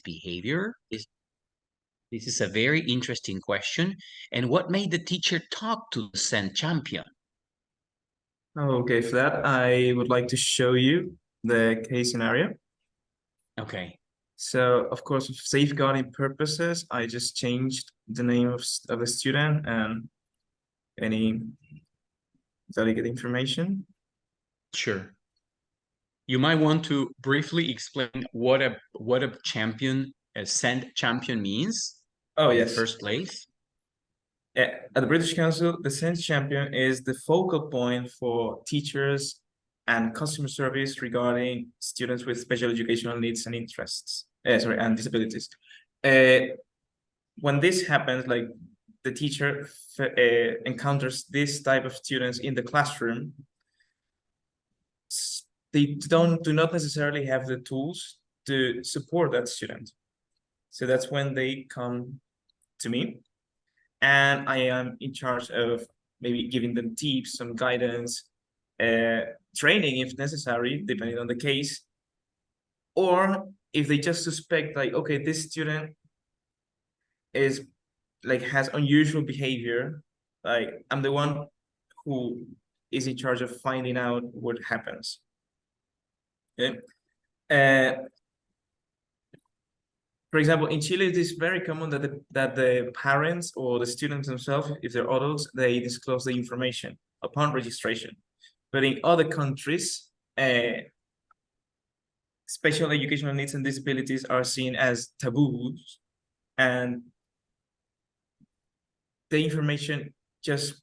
behavior? This is a very interesting question. And what made the teacher talk to the sent champion? Okay, for that, I would like to show you the case scenario. Okay. So, of course, for safeguarding purposes, I just changed the name of the student and any delicate information. Sure. You might want to briefly explain what a sent champion means. Oh, in yes. the first place. At the British Council, the sent champion is the focal point for teachers and customer service regarding students with special educational needs and interests. And disabilities. When this happens, like the teacher encounters this type of students in the classroom, they do not necessarily have the tools to support that student. So that's when they come to me, and I am in charge of maybe giving them tips, some guidance, training if necessary, depending on the case. Or if they just suspect, like, okay, this student is like has unusual behavior, like I'm the one who is in charge of finding out what happens. Okay. For example, in Chile, it is very common that the parents or the students themselves, if they're adults, they disclose the information upon registration. But in other countries, special educational needs and disabilities are seen as taboos, and the information just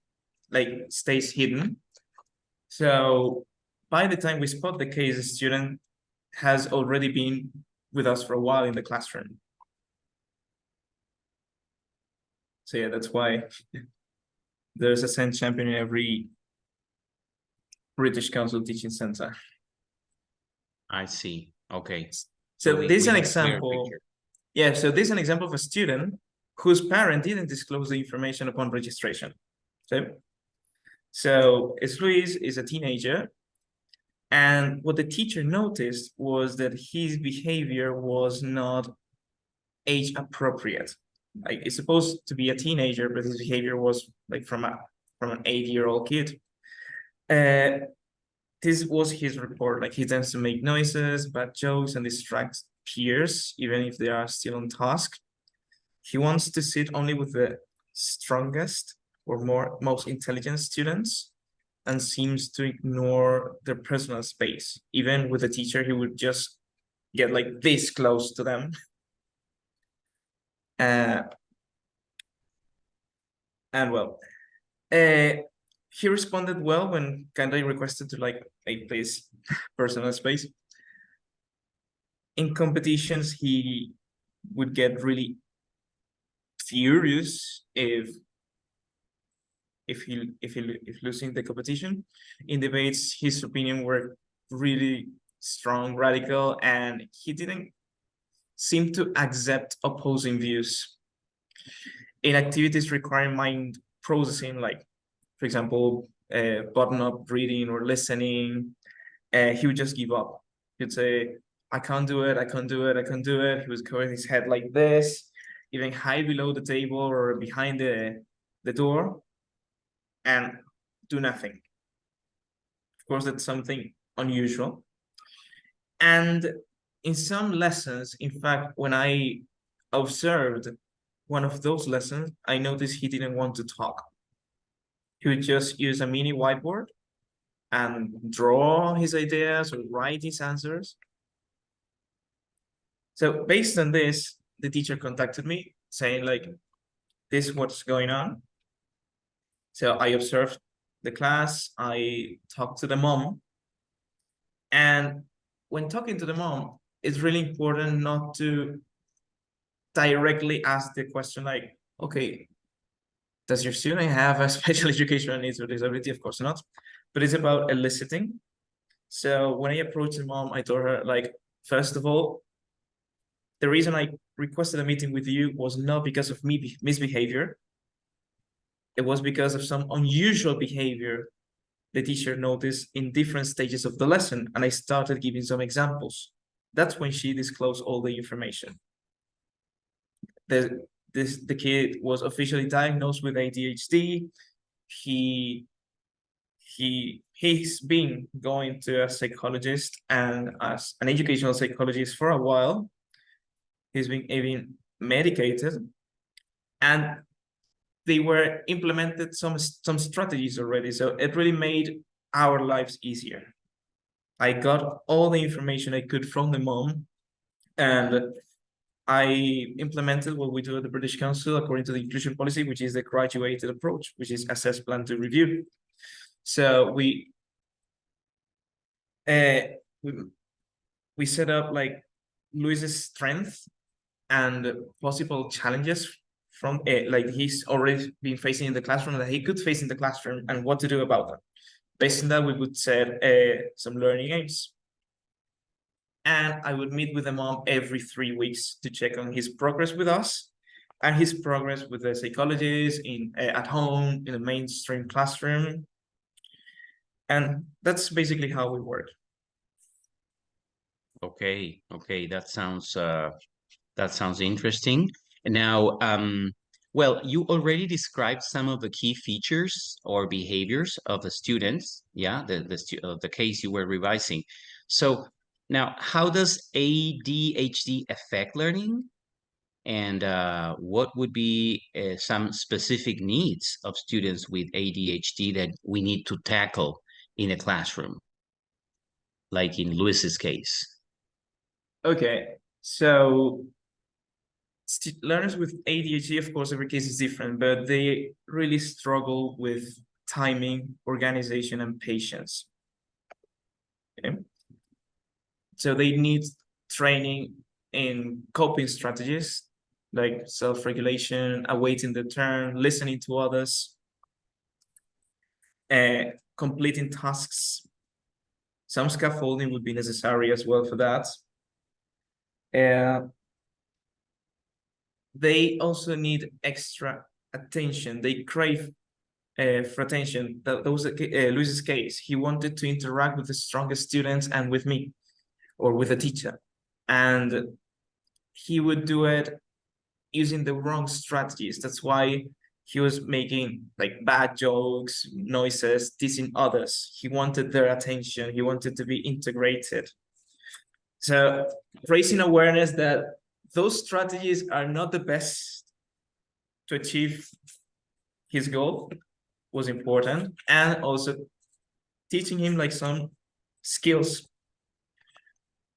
like stays hidden. So by the time we spot the case, the student has already been with us for a while in the classroom. So yeah, that's why there's a sent champion in every British Council teaching center. I see. Okay. So this is an have a clear example. picture. Yeah, so this is an example of a student whose parent didn't disclose the information upon registration. So Luis is a teenager, and what the teacher noticed was that his behavior was not age appropriate. Like, it's supposed to be a teenager, but his behavior was like from an 8-year-old kid. This was his report. Like, he tends to make noises, bad jokes, and distract peers, even if they are still on task. He wants to sit only with the strongest or most intelligent students, and seems to ignore their personal space. Even with a teacher, he would just get like this close to them. And well, he responded well when Kandai requested to like please personal space. In competitions, he would get really furious if losing the competition. In debates, his opinion were really strong, radical, and he didn't seem to accept opposing views. In activities requiring mind processing, like, for example, button-up reading or listening, he would just give up. He'd say, I can't do it, I can't do it, I can't do it. He was covering his head like this, even high below the table or behind the door, and do nothing. Of course, that's something unusual. And in some lessons, in fact, when I observed one of those lessons, I noticed he didn't want to talk. He would just use a mini whiteboard and draw his ideas or write his answers. So based on this, the teacher contacted me saying, like, this is what's going on. So I observed the class, I talked to the mom, and when talking to the mom, it's really important not to directly ask the question like, okay, does your student have a special educational needs or disability? Of course not, but it's about eliciting. So when I approached the mom, I told her, like, first of all, the reason I requested a meeting with you was not because of misbehavior. It was because of some unusual behavior the teacher noticed in different stages of the lesson, and I started giving some examples. That's when she disclosed all the information. the kid was officially diagnosed with ADHD. He's been going to a psychologist and as an educational psychologist for a while. He's been even medicated, and they were implemented some strategies already. So it really made our lives easier. I got all the information I could from the mom, and I implemented what we do at the British Council according to the inclusion policy, which is the graduated approach, which is assess, plan to review. So we set up like Luis's strength and possible challenges from like he's already been facing in the classroom that he could face in the classroom and what to do about them. Based on that, we would set some learning aims. And I would meet with the mom every 3 weeks to check on his progress with us and his progress with the psychologist at home, in the mainstream classroom. And that's basically how we work. Okay, that sounds interesting. And now, well, you already described some of the key features or behaviors of the students, yeah, the case you were revising. So now, how does ADHD affect learning? And what would be some specific needs of students with ADHD that we need to tackle in a classroom, like in Luis's case? Okay, so learners with ADHD, of course, every case is different, but they really struggle with timing, organization, and patience. Okay? So they need training in coping strategies like self-regulation, awaiting the turn, listening to others, completing tasks. Some scaffolding would be necessary as well for that. They also need extra attention. They crave for attention. That was Luis's case. He wanted to interact with the strongest students and with me or with a teacher. And he would do it using the wrong strategies. That's why he was making like bad jokes, noises, teasing others. He wanted their attention. He wanted to be integrated. So raising awareness that those strategies are not the best to achieve his goal was important, and also teaching him like some skills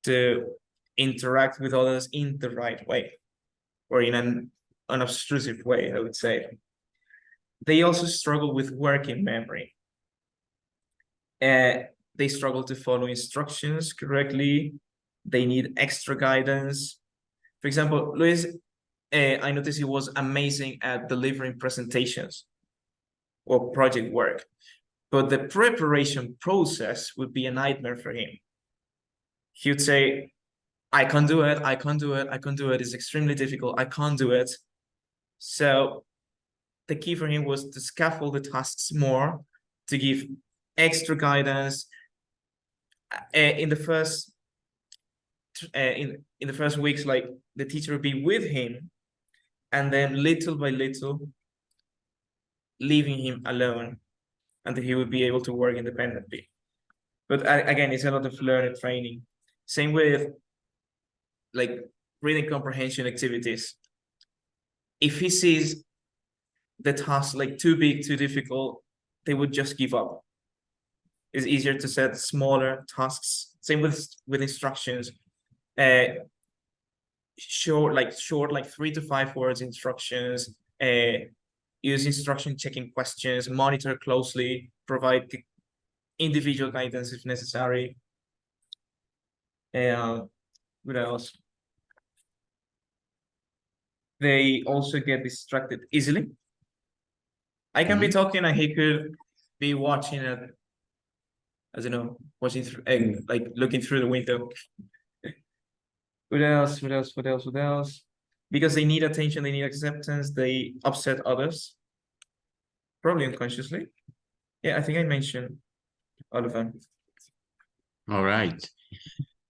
to interact with others in the right way or in an unobtrusive way, I would say. They also struggle with working memory. They struggle to follow instructions correctly. They need extra guidance. For example, Luis, I noticed he was amazing at delivering presentations or project work, but the preparation process would be a nightmare for him. He would say, I can't do it, I can't do it, I can't do it, it's extremely difficult, I can't do it. So the key for him was to scaffold the tasks more, to give extra guidance. In the first weeks, like the teacher would be with him, and then little by little, leaving him alone until he would be able to work independently. But again, it's a lot of learning training. Same with like reading comprehension activities. If he sees the task like too big, too difficult, they would just give up. It's easier to set smaller tasks. Same with instructions. Short, like 3 to 5 words instructions. Use instruction checking questions, monitor closely, provide individual guidance if necessary. What else? They also get distracted easily. I can be talking and he could be watching it, I don't know, watching through, like looking through the window. What else? Because they need attention, they need acceptance, they upset others, probably unconsciously. Yeah, I think I mentioned all of them. All right.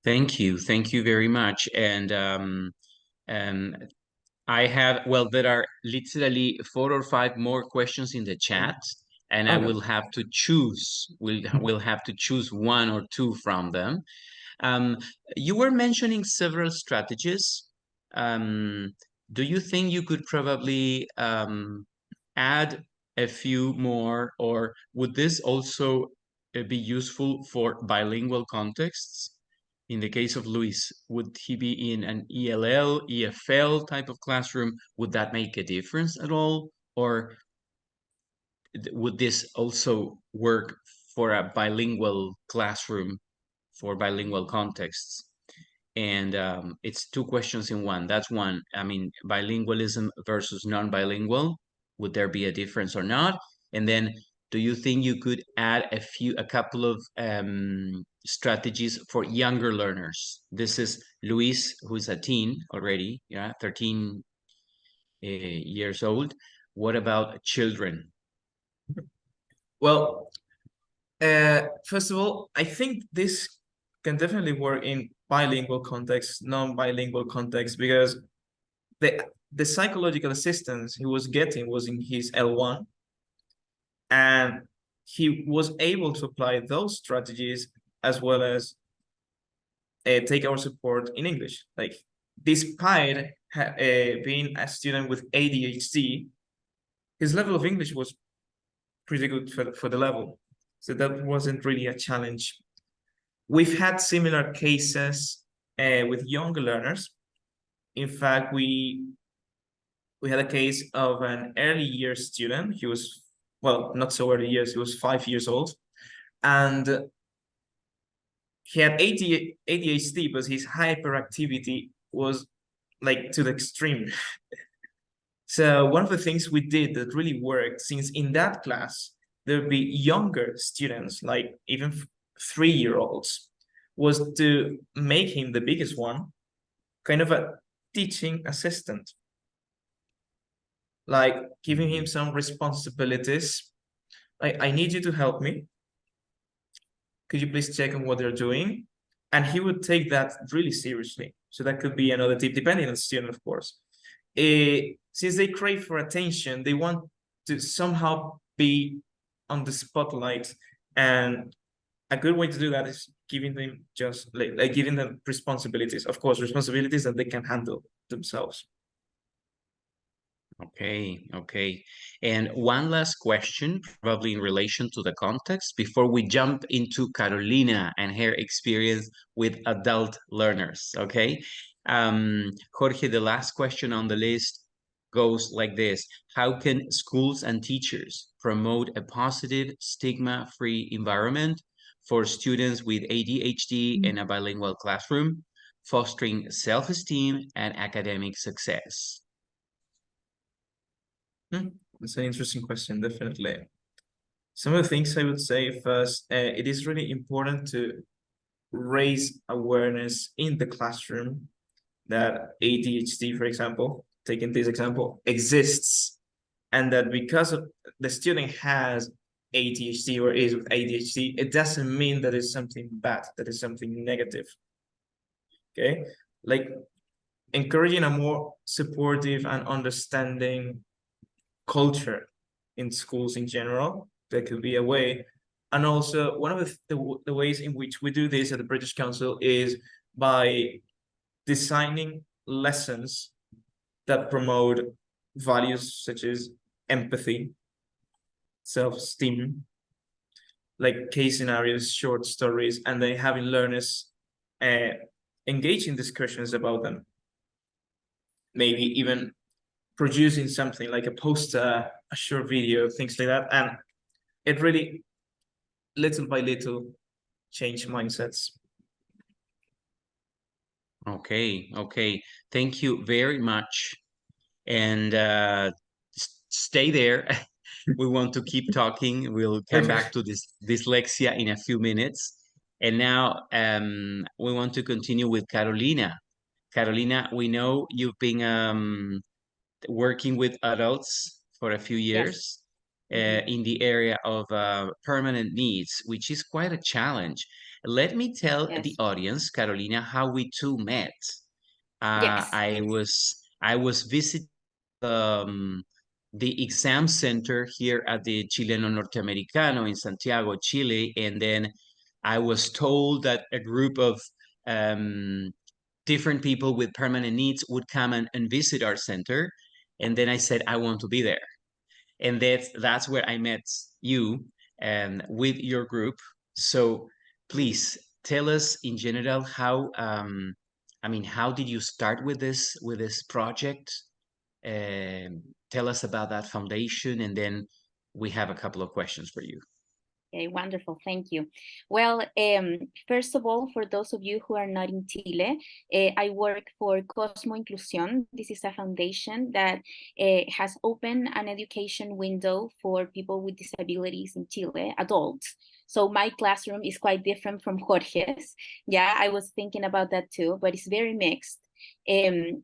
Thank you very much. And I have, well, there are literally 4 or 5 more questions in the chat, and I Okay. will have to choose. We'll have to choose 1 or 2 from them. Um, you were mentioning several strategies. Do you think you could probably add a few more, or would this also be useful for bilingual contexts? In the case of Luis, would he be in an ELL, EFL type of classroom? Would that make a difference at all? Or would this also work for a bilingual classroom for bilingual contexts? And it's 2 questions in one. That's one. I mean, bilingualism versus non-bilingual. Would there be a difference or not? And then, do you think you could add a couple of strategies for younger learners? This is Luis, who's a teen already, yeah, 13 years old. What about children? Well, first of all, I think this can definitely work in bilingual context, non-bilingual context, because the psychological assistance he was getting was in his L1, and he was able to apply those strategies as well as take our support in English. Like, despite being a student with ADHD, his level of English was pretty good for the level. So that wasn't really a challenge. We've had similar cases with younger learners. In fact, we had a case of an early year student. He was, well, not so early years, he was 5 years old. And he had ADHD, but his hyperactivity was like to the extreme. So one of the things we did that really worked, since in that class, there'd be younger students, like even 3-year-olds, was to make him the biggest one, kind of a teaching assistant, like giving him some responsibilities. I need you to help me. Could you please check on what they're doing? And he would take that really seriously. So that could be another tip, depending on the student, of course. Since they crave for attention, they want to somehow be on the spotlight. And a good way to do that is giving them just like giving them responsibilities, of course, responsibilities that they can handle themselves. Okay, okay. And one last question, probably in relation to the context, before we jump into Carolina and her experience with adult learners, okay? Jorge, the last question on the list goes like this. How can schools and teachers promote a positive, stigma-free environment for students with ADHD in a bilingual classroom, fostering self-esteem and academic success? That's an interesting question, definitely. Some of the things I would say first, it is really important to raise awareness in the classroom that ADHD, for example, taking this example, exists, and that because of the student has ADHD or is with ADHD, it doesn't mean that it's something bad, that is something negative. Okay, like encouraging a more supportive and understanding culture in schools in general. That could be a way. And also, one of the ways in which we do this at the British Council is by designing lessons that promote values such as empathy, self-esteem, like case scenarios, short stories, and then having learners engage in discussions about them. Maybe even producing something like a poster, a short video, things like that. And it really, little by little, change mindsets. Okay, okay. Thank you very much. And stay there. We want to keep talking. We'll come Okay. back to this dyslexia in a few minutes. And now we want to continue with Carolina. Carolina, we know you've been working with adults for a few Yes. years in the area of permanent needs, which is quite a challenge. Let me tell the Yes. audience, Carolina, how we two met. Yes. I was I was visiting the exam center here at the Chileno Norteamericano in Santiago, Chile, and then I was told that a group of different people with permanent needs would come and visit our center. And then I said, I want to be there. And that's where I met you and with your group. So please tell us in general how I mean, how did you start with this project? Tell us about that foundation, and then we have a couple of questions for you. Okay, wonderful. Thank you. Well, first of all, for those of you who are not in Chile, I work for Kosmo Inclusión. This is a foundation that has opened an education window for people with disabilities in Chile, adults. So my classroom is quite different from Jorge's. Yeah, I was thinking about that too, but it's very mixed.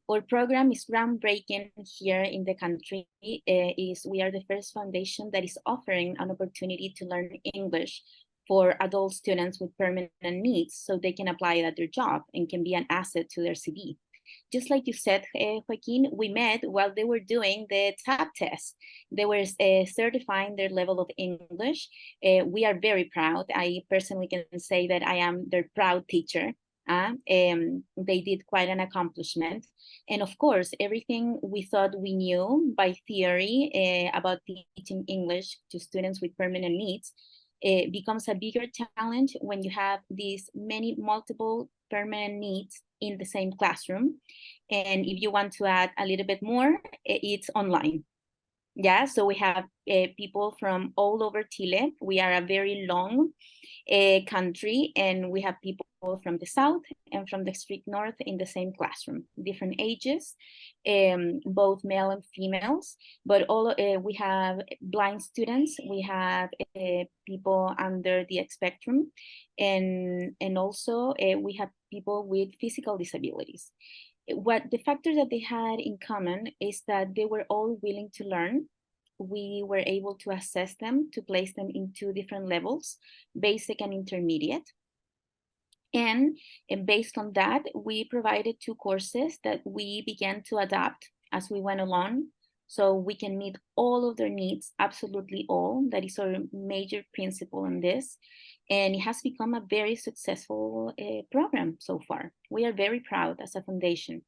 Our program is groundbreaking here in the country. We are the first foundation that is offering an opportunity to learn English for adult students with permanent needs, so they can apply it at their job and can be an asset to their CV. Just like you said, Joaquin, we met while they were doing the TAP test. They were certifying their level of English. We are very proud. I personally can say that I am their proud teacher. They did quite an accomplishment. And of course, everything we thought we knew by theory about teaching English to students with permanent needs becomes a bigger challenge when you have these multiple permanent needs in the same classroom. And if you want to add a little bit more, it's online. Yeah, so we have people from all over Chile. We are a very long country, and we have people from the south and from the extreme north in the same classroom, different ages, both male and females, but we have blind students, we have people under the spectrum, and also we have people with physical disabilities. What the factors that they had in common is that they were all willing to learn. We were able to assess them, to place them in two different levels, basic and intermediate. And based on that, we provided two courses that we began to adapt as we went along, so we can meet all of their needs, absolutely all. That is our major principle in this. And it has become a very successful program so far. We are very proud as a foundation.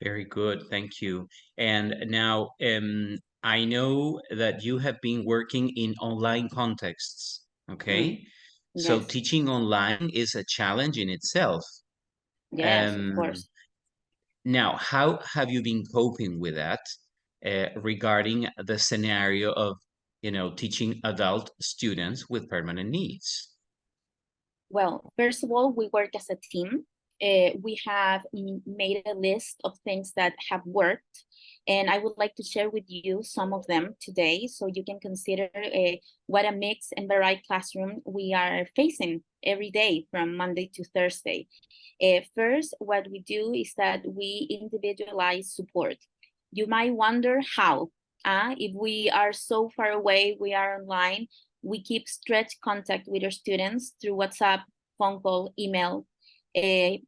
Very good, thank you. And now, I know that you have been working in online contexts, okay? So Yes. teaching online is a challenge in itself. Yes, of course. Now, how have you been coping with that regarding the scenario of, teaching adult students with permanent needs? Well, first of all, we work as a team. We have made a list of things that have worked, and I would like to share with you some of them today, so you can consider what a mixed and varied classroom we are facing every day from Monday to Thursday. First, what we do is that we individualize support. You might wonder how. If we are so far away, we are online, we keep stretched contact with our students through WhatsApp, phone call, email, a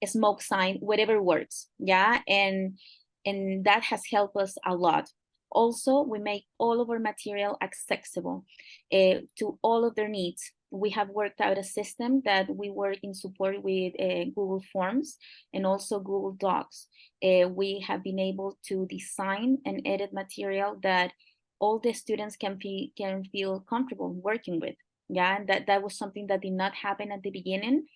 smoke sign, whatever works. Yeah, and that has helped us a lot. Also, we make all of our material accessible to all of their needs. We have worked out a system that we work in support with Google Forms and also Google Docs. We have been able to design and edit material that all the students can feel comfortable working with. Yeah, that was something that did not happen at the beginning.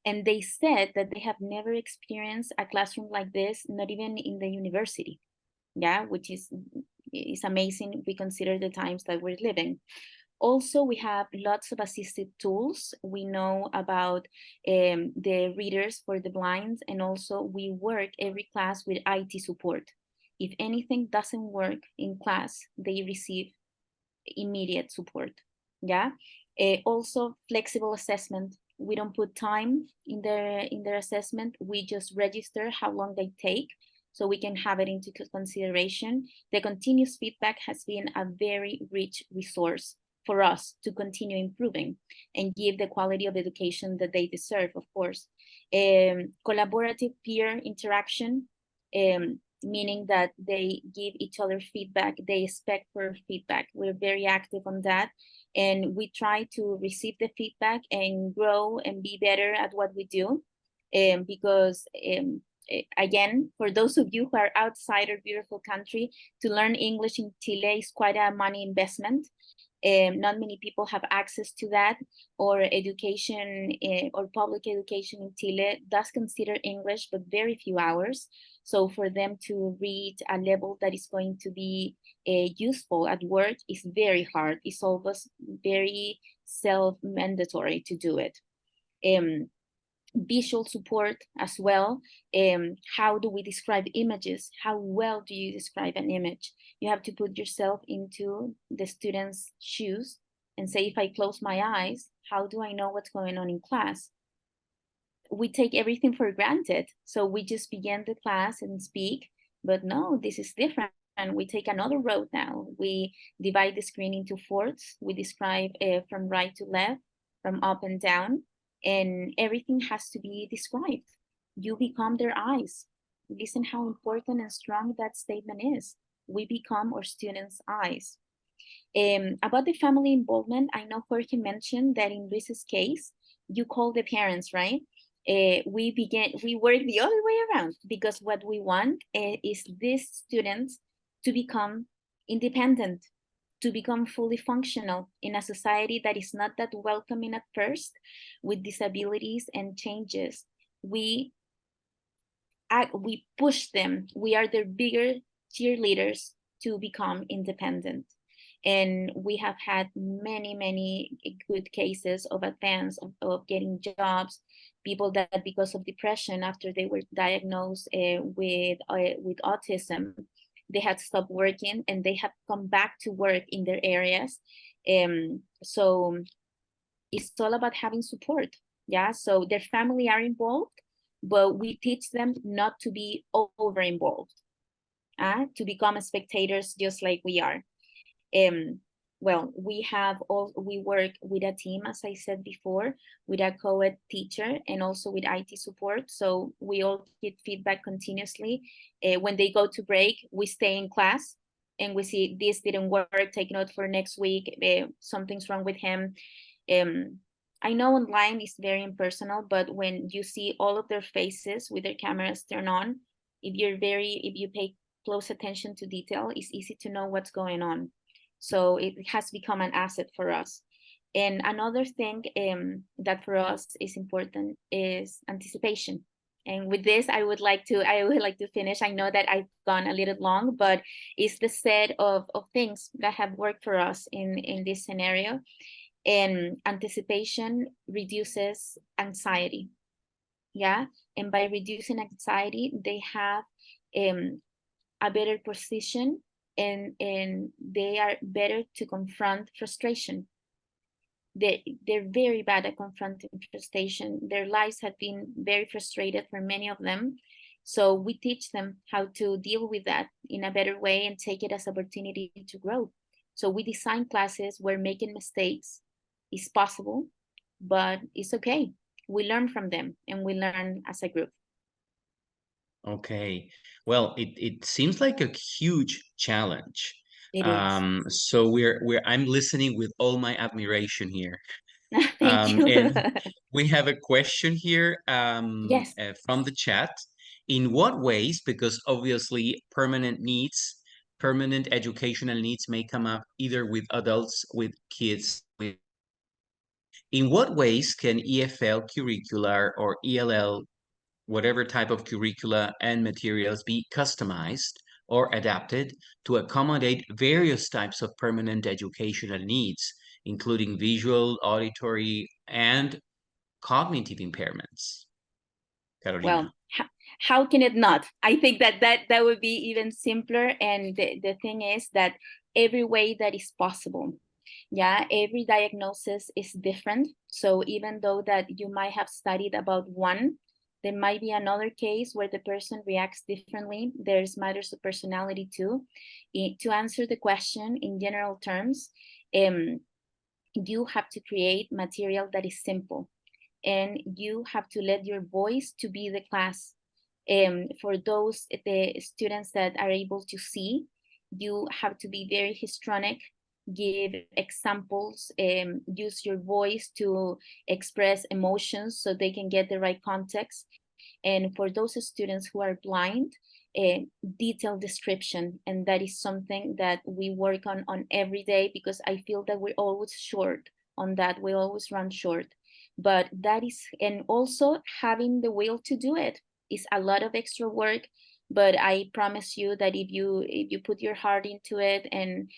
And they said that they have never experienced a classroom like this, not even in the university. Yeah, which is amazing if we consider the times that we're living. Also, we have lots of assistive tools. We know about the readers for the blind, and also we work every class with IT support. If anything doesn't work in class, they receive immediate support. Yeah. Also, flexible assessment. We don't put time in their assessment. We just register how long they take, so we can have it into consideration. The continuous feedback has been a very rich resource for us to continue improving and give the quality of education that they deserve, of course. Collaborative peer interaction, meaning that they give each other feedback, they expect for feedback. We're very active on that, and we try to receive the feedback and grow and be better at what we do. Because again, for those of you who are outside our beautiful country, to learn English in Chile is quite a money investment. Not many people have access to that, or education or public education in Chile does consider English, but very few hours. So for them to reach a level that is going to be useful at work is very hard. It's almost very self-mandatory to do it. Visual support as well. How do we describe images? How well do you describe an image? You have to put yourself into the student's shoes and say, if I close my eyes, how do I know what's going on in class? We take everything for granted. So we just begin the class and speak, but no, this is different. And we take another road now. We divide the screen into fourths. We describe from right to left, from up and down, and everything has to be described. You become their eyes. Listen how important and strong that statement is. We become our students' eyes. About the family involvement, I know Jorge mentioned that in Luis's case, you call the parents, right? We work the other way around, because what we want is these students to become independent, to become fully functional in a society that is not that welcoming at first, with disabilities and changes. We push them. We are their bigger cheerleaders to become independent. And we have had many good cases of advance, of getting jobs, people that because of depression, after they were diagnosed with autism, they had stopped working and they have come back to work in their areas. So it's all about having support. Yeah, so their family are involved, but we teach them not to be over involved, to become spectators just like we are. Well, we work with a team, as I said before, with a co-ed teacher and also with IT support. So we all get feedback continuously. When they go to break, we stay in class and we see this didn't work, take note for next week, something's wrong with him. I know online is very impersonal, but when you see all of their faces with their cameras turned on, if you pay close attention to detail, it's easy to know what's going on. So it has become an asset for us. And another thing that for us is important is anticipation. And with this, I would like to finish. I know that I've gone a little long, but it's the set of things that have worked for us in this scenario. And anticipation reduces anxiety. Yeah, and by reducing anxiety, they have a better position, and they are better to confront frustration. They're very bad at confronting frustration. Their lives have been very frustrated for many of them. So we teach them how to deal with that in a better way and take it as opportunity to grow. So we design classes where making mistakes is possible, but it's okay. We learn from them and we learn as a group. Okay. Well, it seems like a huge challenge. It is. So I'm listening with all my admiration here. Thank you. And we have a question here Yes. from the chat. In what ways, because obviously permanent educational needs may come up either with adults, with kids, in what ways can EFL curricular or ELL, whatever type of curricula and materials, be customized or adapted to accommodate various types of permanent educational needs, including visual, auditory, and cognitive impairments? Carolina. Well, how can it not? I think that would be even simpler. And the thing is that every way that is possible. Yeah, every diagnosis is different. So even though that you might have studied about one, there might be another case where the person reacts differently. There's matters of personality too. To answer the question in general terms, you have to create material that is simple. and you have to let your voice to be the class. For those the students that are able to see, you have to be very histrionic, give examples, use your voice to express emotions so they can get the right context. And for those students who are blind, detailed description, and that is something that we work on every day, because I feel that we're always short on that. We always run short, but that is, and also having the will to do it is a lot of extra work. But I promise you that if you put your heart into it and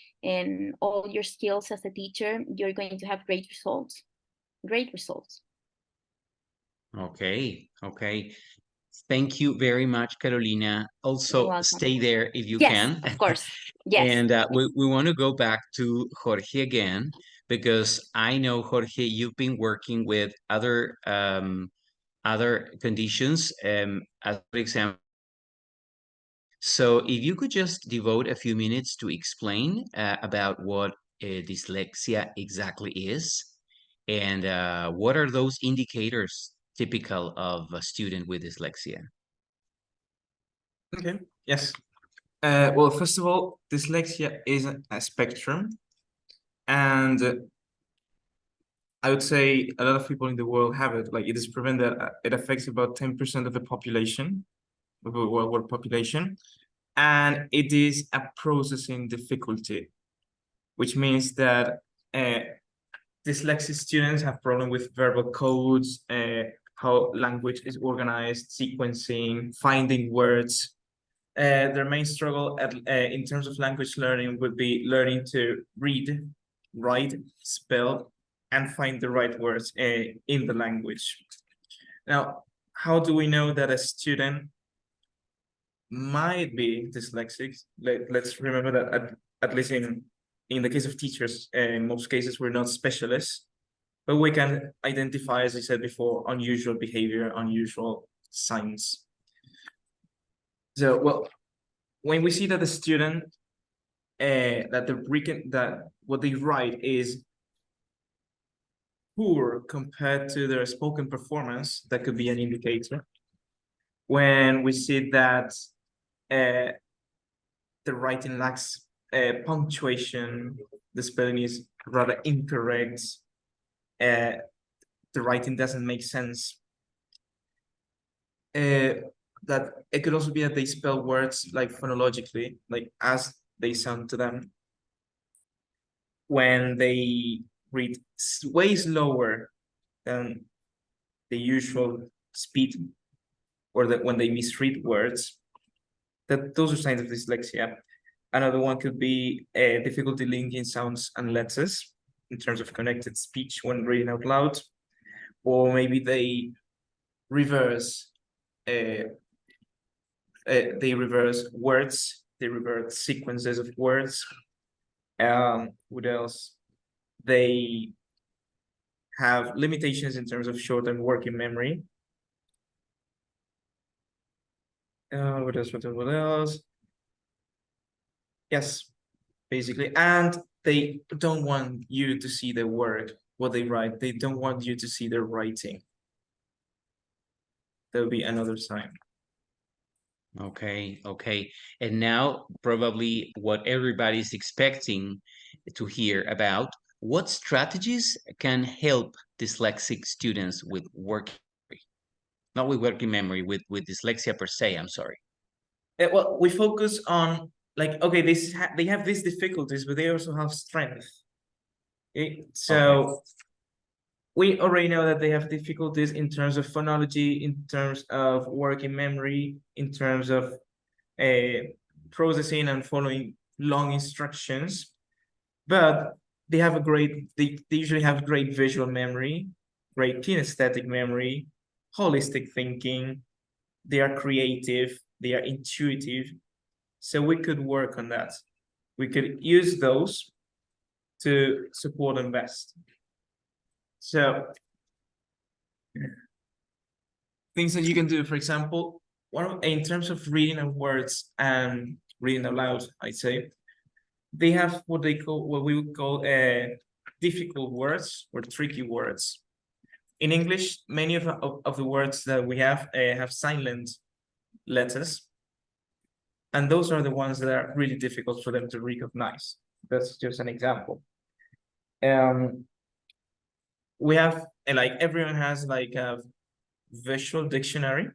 all your skills as a teacher, you're going to have great results. Great results. Okay, okay. Thank you very much, Carolina. You're Also, welcome. stay there if you Yes, can. of course. Yes. And we want to go back to Jorge again, because I know, Jorge, you've been working with other conditions, as for example. So if you could just devote a few minutes to explain about what dyslexia exactly is, and what are those indicators typical of a student with dyslexia? Okay, yes. Well, first of all, dyslexia is a spectrum, and I would say a lot of people in the world have it. Like, it is proven that it affects about 10% of the population, of the world population, and it is a processing difficulty, which means that dyslexic students have problem with verbal codes, how language is organized, sequencing, finding words. Their main struggle in terms of language learning would be learning to read, write, spell, and find the right words in the language. Now, how do we know that a student might be dyslexic? Let's remember that at least in the case of teachers, in most cases, we're not specialists, but we can identify, as I said before, unusual behavior, unusual signs. So, well, when we see that the student, that what they write is poor compared to their spoken performance, that could be an indicator. When we see that the writing lacks punctuation, the spelling is rather incorrect, the writing doesn't make sense. That it could also be that they spell words like phonologically, like as they sound to them. When they read way slower than the usual speed, or that when they misread words, that those are signs of dyslexia. Another one could be a difficulty linking sounds and letters in terms of connected speech when reading out loud, or maybe they reverse words, they reverse sequences of words. What else? They have limitations in terms of short and working memory. What else? Yes, basically. And they don't want you to see the word, what they write. They don't want you to see their writing. There'll be another sign. Okay, okay. And now probably what everybody's expecting to hear about, what strategies can help dyslexic students with working memory? Not with working memory, with dyslexia per se, I'm sorry. Well, we focus on, like, okay, they have these difficulties, but they also have strength. Okay? So we already know that they have difficulties in terms of phonology, in terms of working memory, in terms of processing and following long instructions, but they have they usually have great visual memory, great kinesthetic memory, holistic thinking. They are creative, they are intuitive. So we could work on that. We could use those to support them best. So things that you can do, for example, in terms of reading of words and reading aloud, I'd say, they have what we would call difficult words or tricky words. in English, many of the words that we have silent letters. And those are the ones that are really difficult for them to recognize. That's just an example. We have, like, everyone has like a visual dictionary.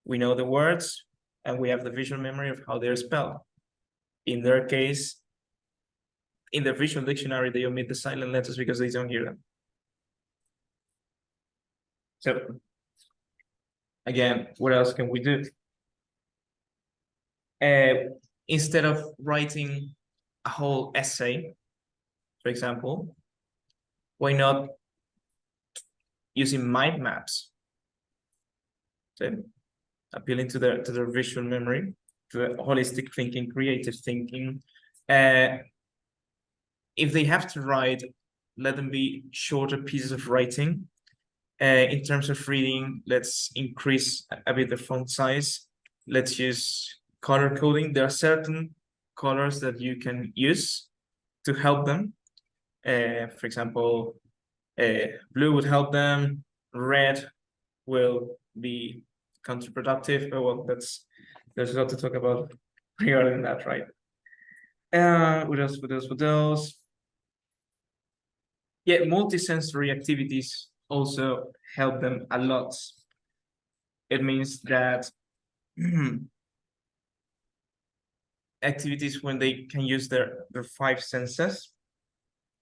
We know the words and we have the visual memory of how they're spelled. In their case, in the visual dictionary, they omit the silent letters because they don't hear them. So again, what else can we do? Instead of writing a whole essay, for example, why not using mind maps? So appealing to their visual memory, to the holistic thinking, creative thinking. If they have to write, let them be shorter pieces of writing. In terms of reading, let's increase a bit the font size. Let's use color coding. There are certain colors that you can use to help them. For example, blue would help them. Red will be counterproductive. But well, there's a lot to talk about regarding that, right? What else? What else? What else? Yeah, multisensory activities also help them a lot. It means that activities when they can use their 5 senses.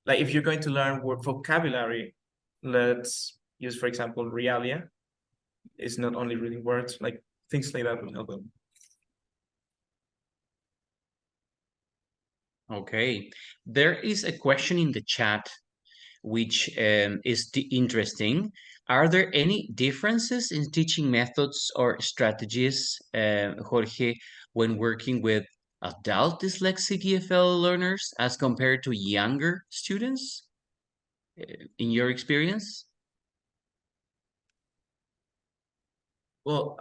Like if you're going to learn word vocabulary, let's use, for example, realia. It's not only reading words, like things like that will help them. Okay, there is a question in the chat which is interesting. Are there any differences in teaching methods or strategies, Jorge, when working with adult dyslexic EFL learners as compared to younger students, in your experience? Well,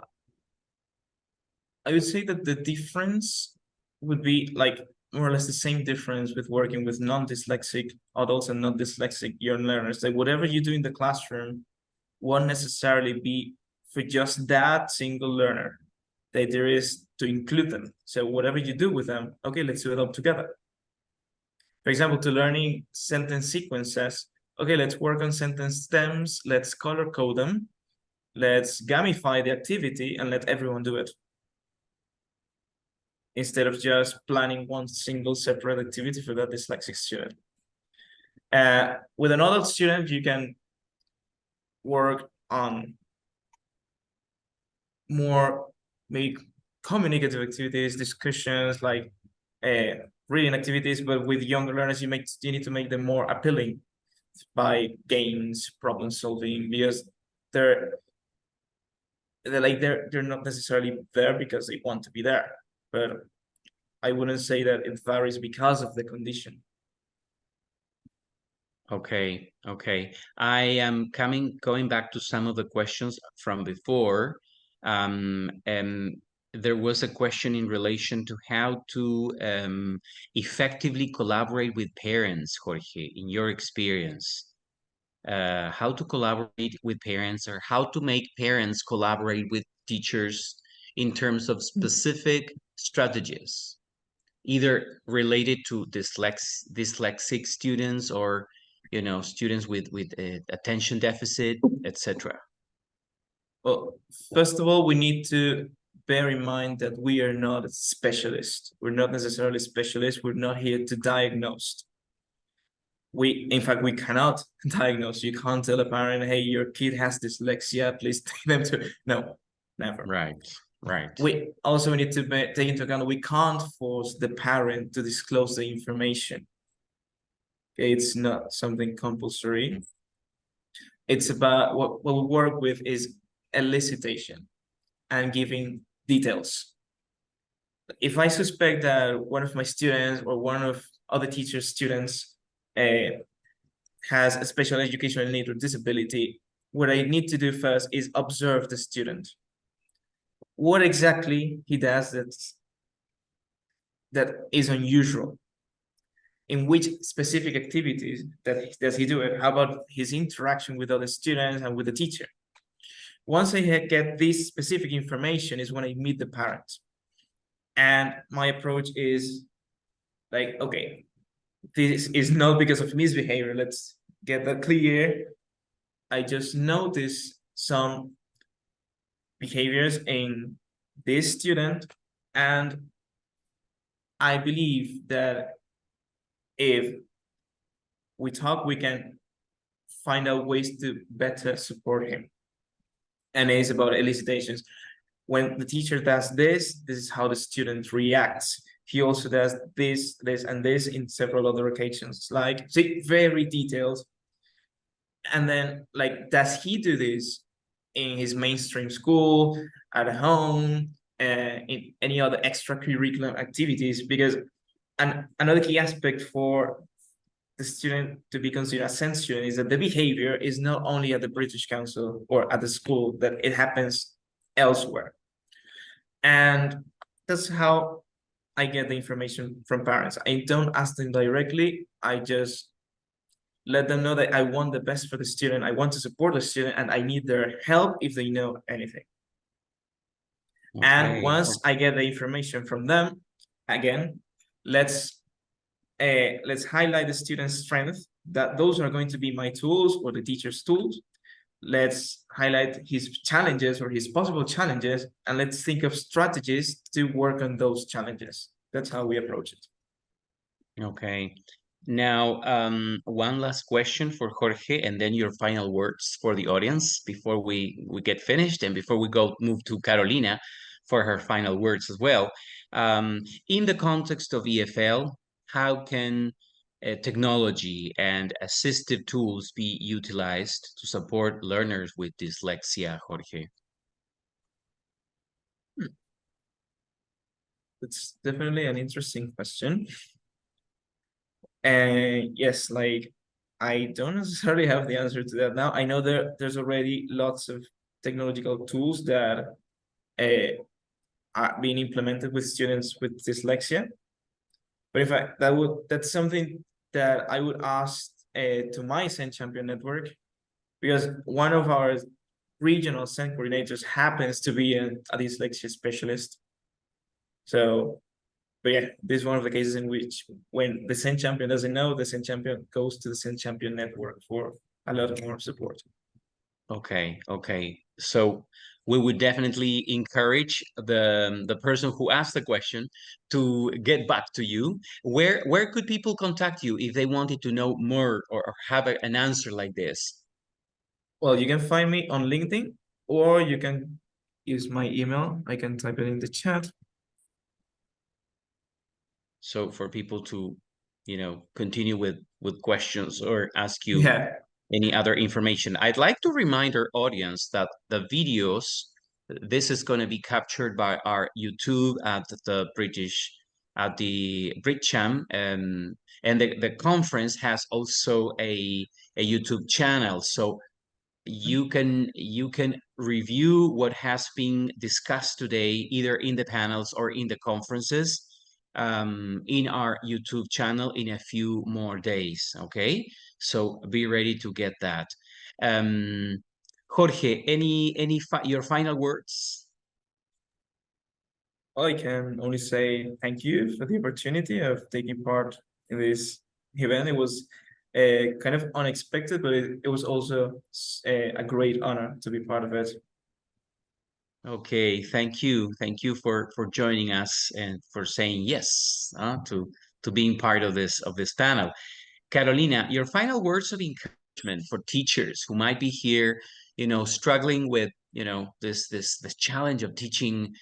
I would say that the difference would be like more or less the same difference with working with non-dyslexic adults and non-dyslexic young learners. Like whatever you do in the classroom won't necessarily be for just that single learner. The idea is to include them. So whatever you do with them, okay, let's do it all together. For example, to learning sentence sequences, okay, let's work on sentence stems, let's color code them, let's gamify the activity and let everyone do it, instead of just planning one single separate activity for that dyslexic student. With an adult student, you can work on more maybe communicative activities, discussions, like reading activities, but with younger learners, you need to make them more appealing by games, problem solving, because they're not necessarily there because they want to be there. But I wouldn't say that it varies because of the condition. Okay, okay. I am going back to some of the questions from before. And there was a question in relation to how to effectively collaborate with parents, Jorge, in your experience. How to collaborate with parents, or how to make parents collaborate with teachers in terms of specific strategies, either related to dyslexic students or students with attention deficit, etc. Well, first of all, we need to bear in mind that we are not specialists. We're not necessarily specialists. We're not here to diagnose. In fact, we cannot diagnose. You can't tell a parent, hey, your kid has dyslexia, please take them to, no, never. Right. We also need to take into account we can't force the parent to disclose the information. Okay, it's not something compulsory. It's about what we work with is elicitation and giving details. If I suspect that one of my students or one of other teachers' students has a special educational need or disability, what I need to do first is observe the student. What exactly he does that is unusual. in which specific activities does he do it? How about his interaction with other students and with the teacher? Once I get this specific information is when I meet the parents. And my approach is like, okay, this is not because of misbehavior. Let's get that clear. I just notice some behaviors in this student, and I believe that if we talk, we can find out ways to better support him. And it's about elicitations. When the teacher does this is how the student reacts. He also does this, and this in several other occasions. Like, see, very detailed. And then, like, does he do this in his mainstream school, at home, in any other extracurricular activities? Because another key aspect for the student to be considered a SEND student is that the behavior is not only at the British Council or at the school, that it happens elsewhere. And that's how I get the information from parents. I don't ask them directly. I just let them know that I want the best for the student. I want to support the student, and I need their help if they know anything. Okay. And once I get the information from them, again, let's highlight the student's strength, that those are going to be my tools or the teacher's tools. Let's highlight his challenges or his possible challenges, and let's think of strategies to work on those challenges. That's how we approach it. Okay. Now, one last question for Jorge, and then your final words for the audience before we get finished, and before we move to Carolina for her final words as well. In the context of EFL, how can technology and assistive tools be utilized to support learners with dyslexia, Jorge? It's definitely an interesting question. And yes, like, I don't necessarily have the answer to that now. I know there's already lots of technological tools that are being implemented with students with dyslexia. But that's something that I would ask to my SEND Champion network, because one of our regional SEND coordinators happens to be a dyslexia specialist. So, but yeah, this is one of the cases in which when the SEND Champion doesn't know, the SEND Champion goes to the SEND Champion network for a lot more support. Okay, okay. So we would definitely encourage the person who asked the question to get back to you. Where could people contact you if they wanted to know more or have an answer like this? Well, you can find me on LinkedIn, or you can use my email. I can type it in the chat. So for people to, continue with questions or ask you any other information. I'd like to remind our audience that the videos, this is going to be captured by our YouTube at the Britcham, and the conference has also a YouTube channel. So you can review what has been discussed today, either in the panels or in the conferences, in our YouTube channel in a few more days. Okay, so be ready to get that. Jorge, your final words? Well, I can only say thank you for the opportunity of taking part in this event. It was kind of unexpected, but it was also a great honor to be part of it. Okay, thank you for joining us and for saying yes to being part of this panel. Carolina, your final words of encouragement for teachers who might be here, struggling with this challenge of teaching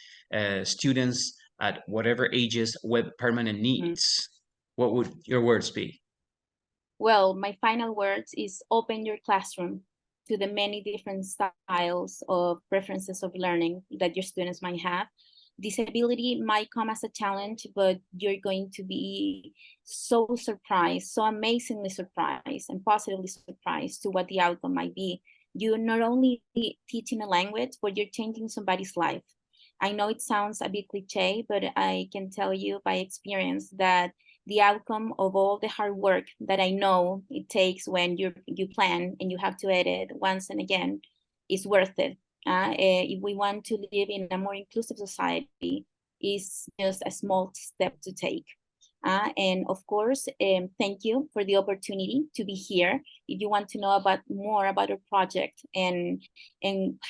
students at whatever ages with permanent needs. What would your words be? Well, my final words is open your classroom to the many different styles of preferences of learning that your students might have. Disability might come as a challenge, but you're going to be so surprised, so amazingly surprised and positively surprised to what the outcome might be. You're not only teaching a language, but you're changing somebody's life. I know it sounds a bit cliche, but I can tell you by experience that the outcome of all the hard work that I know it takes when you plan and you have to edit once and again is worth it. If we want to live in a more inclusive society, is just a small step to take. And of course, thank you for the opportunity to be here. If you want to know more about our project and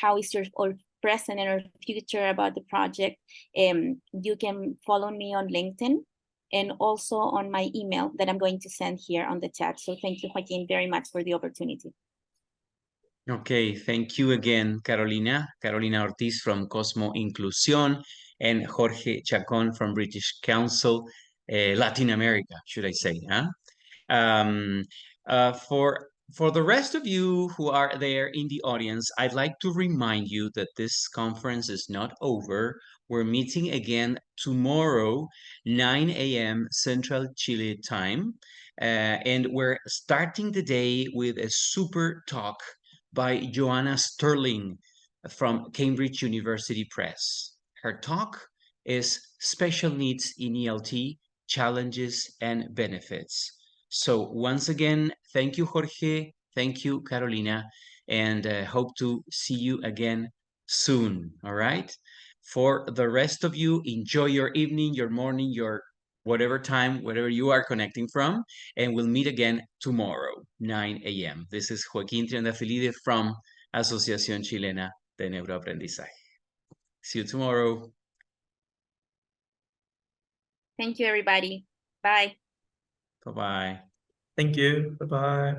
how is our present and our future about the project, you can follow me on LinkedIn and also on my email that I'm going to send here on the chat. So thank you, Joaquin, very much for the opportunity. Okay, thank you again, Carolina. Carolina Ortiz from Kosmo Inclusión, and Jorge Chacon from British Council, Latin America, should I say, huh? For the rest of you who are there in the audience, I'd like to remind you that this conference is not over. We're meeting again tomorrow, 9 a.m. Central Chile time, and we're starting the day with a super talk by Joanna Sterling from Cambridge University Press. Her talk is Special Needs in ELT, Challenges and Benefits. So once again, thank you, Jorge. Thank you, Carolina, and hope to see you again soon, all right? For the rest of you, enjoy your evening, your morning, your whatever time, whatever you are connecting from, and we'll meet again tomorrow, 9 a.m. This is Joaquín Triandafilide from Asociación Chilena de Neuroaprendizaje. See you tomorrow. Thank you, everybody. Bye. Bye-bye. Thank you. Bye-bye.